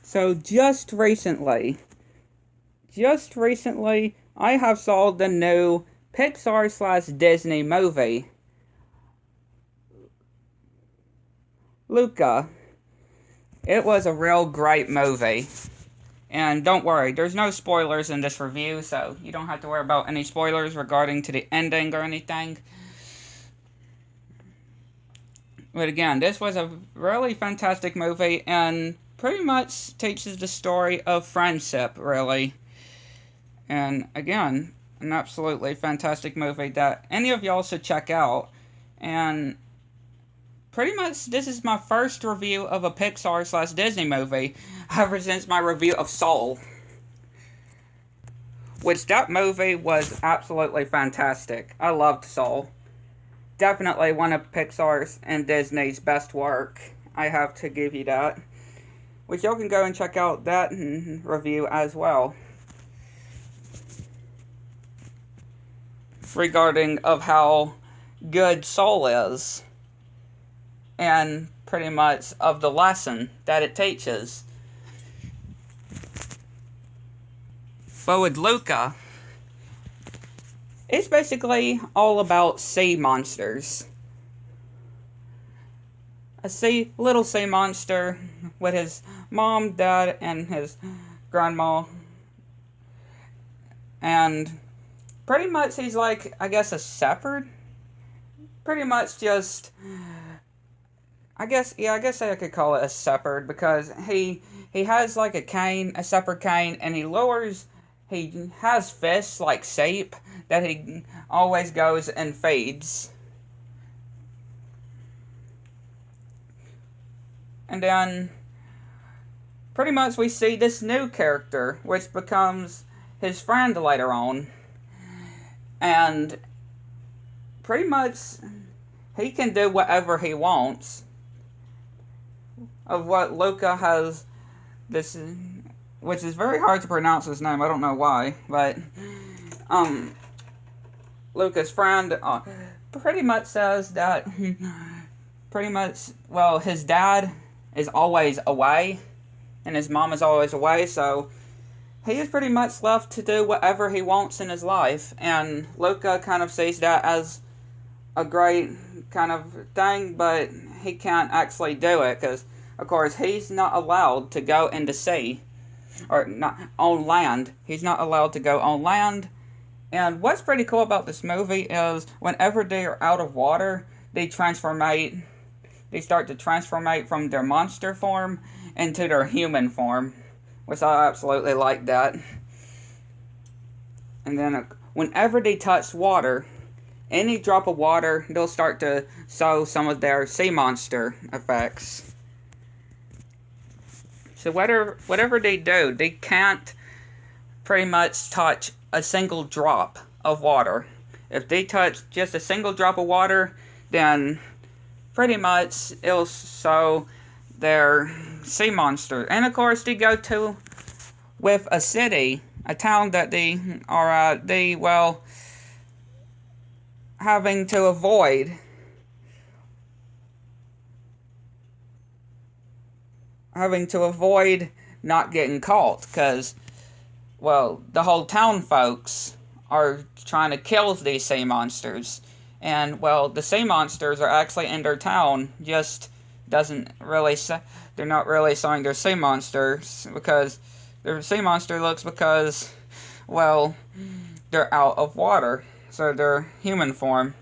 So just recently, I have saw the new Pixar slash Disney movie, Luca. It was a real great movie. And don't worry, there's no spoilers in this review, so you don't have to worry about any spoilers regarding to the ending or anything. But again, this was a really fantastic movie and pretty much teaches the story of friendship, really. And again, an absolutely fantastic movie that any of y'all should check out. And pretty much this is my first review of a Pixar slash Disney movie ever since my review of Soul. Which that movie was absolutely fantastic. I loved Soul. Definitely one of Pixar's and Disney's best work. I have to give you that. Which y'all can go and check out that review as well. Regarding of how good Soul is. And pretty much of the lesson that it teaches. But with Luca, it's basically all about sea monsters. A little sea monster with his mom, dad, and his grandma. And pretty much he's like, I guess, a shepherd. Pretty much just, I guess I could call it a shepherd because he has like a cane, a shepherd cane, and he has fish like shape that he always goes and feeds. And then pretty much we see this new character which becomes his friend later on. And pretty much he can do whatever he wants. Of what Luca has this, which is very hard to pronounce his name, I don't know why, but Luca's friend pretty much says that his dad is always away and his mom is always away, so he is pretty much left to do whatever he wants in his life. And Luca kind of sees that as a great kind of thing, but he can't actually do it because, of course, he's not allowed to go into sea or not on land. He's not allowed to go on land. And what's pretty cool about this movie is whenever they are out of water, they start to transformate from their monster form into their human form, which I absolutely like that. And then whenever they touch water, any drop of water, they'll start to show some of their sea monster effects. So whatever they do, they can't pretty much touch a single drop of water. If they touch just a single drop of water, then pretty much it'll show their sea monster. And of course, they go to with a city, a town that they are having to avoid not getting caught because, well, the whole town folks are trying to kill these sea monsters. And, well, the sea monsters are actually in their town, just doesn't really say, they're not really showing their sea monsters because their sea monster looks because, well, they're out of water, so they're human form.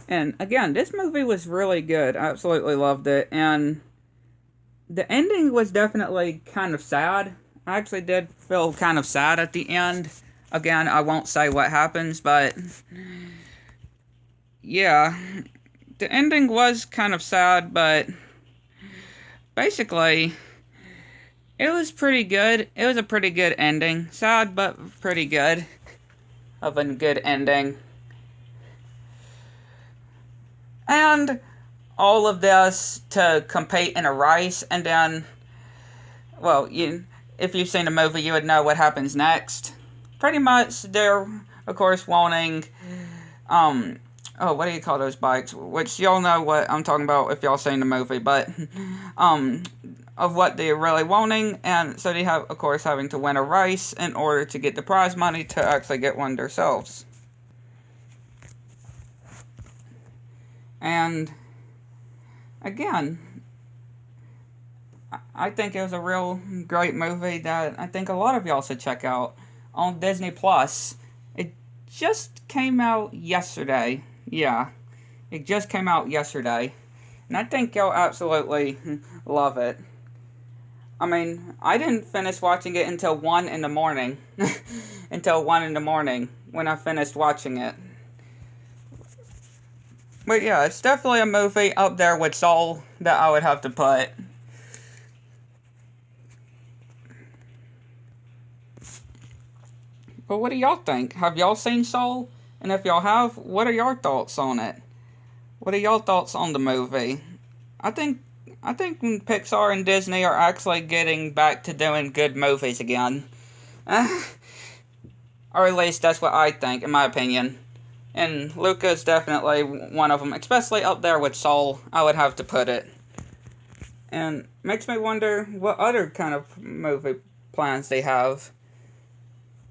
And again, this movie was really good. I absolutely loved it. And the ending was definitely kind of sad. I actually did feel kind of sad at the end. Again, I won't say what happens, but yeah, the ending was kind of sad, but basically, it was pretty good. It was a pretty good ending. Sad, but pretty good. Of a good ending. And all of this to compete in a race, and then, well, if you've seen the movie, you would know what happens next. Pretty much, they're, of course, wanting oh, what do you call those bikes? Which y'all know what I'm talking about if y'all seen the movie, but of what they're really wanting, and so they have, of course, having to win a race in order to get the prize money to actually get one themselves. And again, I think it was a real great movie that I think a lot of y'all should check out on Disney Plus. It just came out yesterday. Yeah, it just came out yesterday. And I think you'll absolutely love it. I mean, I didn't finish watching it until 1 in the morning. Until 1 in the morning when I finished watching it. But yeah, it's definitely a movie up there with Soul that I would have to put. But what do y'all think? Have y'all seen Soul? And if y'all have, what are your thoughts on it? What are y'all thoughts on the movie? I think Pixar and Disney are actually getting back to doing good movies again. Or at least that's what I think, in my opinion. And Luca is definitely one of them, especially up there with Soul, I would have to put it. And makes me wonder what other kind of movie plans they have.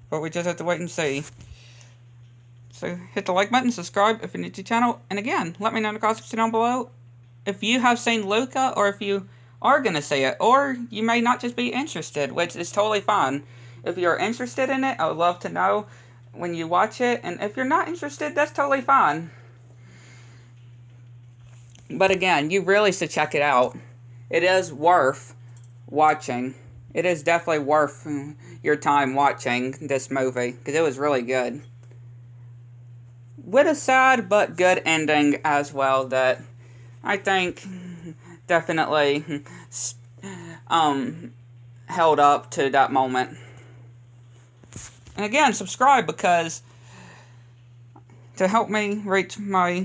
But we just have to wait and see. So hit the like button, subscribe if you're new to the channel, and again, let me know in the comments down below if you have seen Luca or if you are going to see it, or you may not just be interested, which is totally fine. If you're interested in it, I would love to know when you watch it, and if you're not interested, that's totally fine. But again, you really should check it out. It is worth watching. It is definitely worth your time watching this movie, because it was really good. With a sad but good ending as well that I think definitely held up to that moment. And again, subscribe because to help me reach my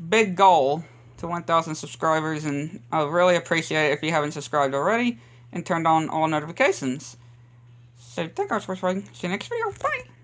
big goal to 1,000 subscribers, and I really appreciate it if you haven't subscribed already and turned on all notifications. So thank you guys for watching. See you next video. Bye!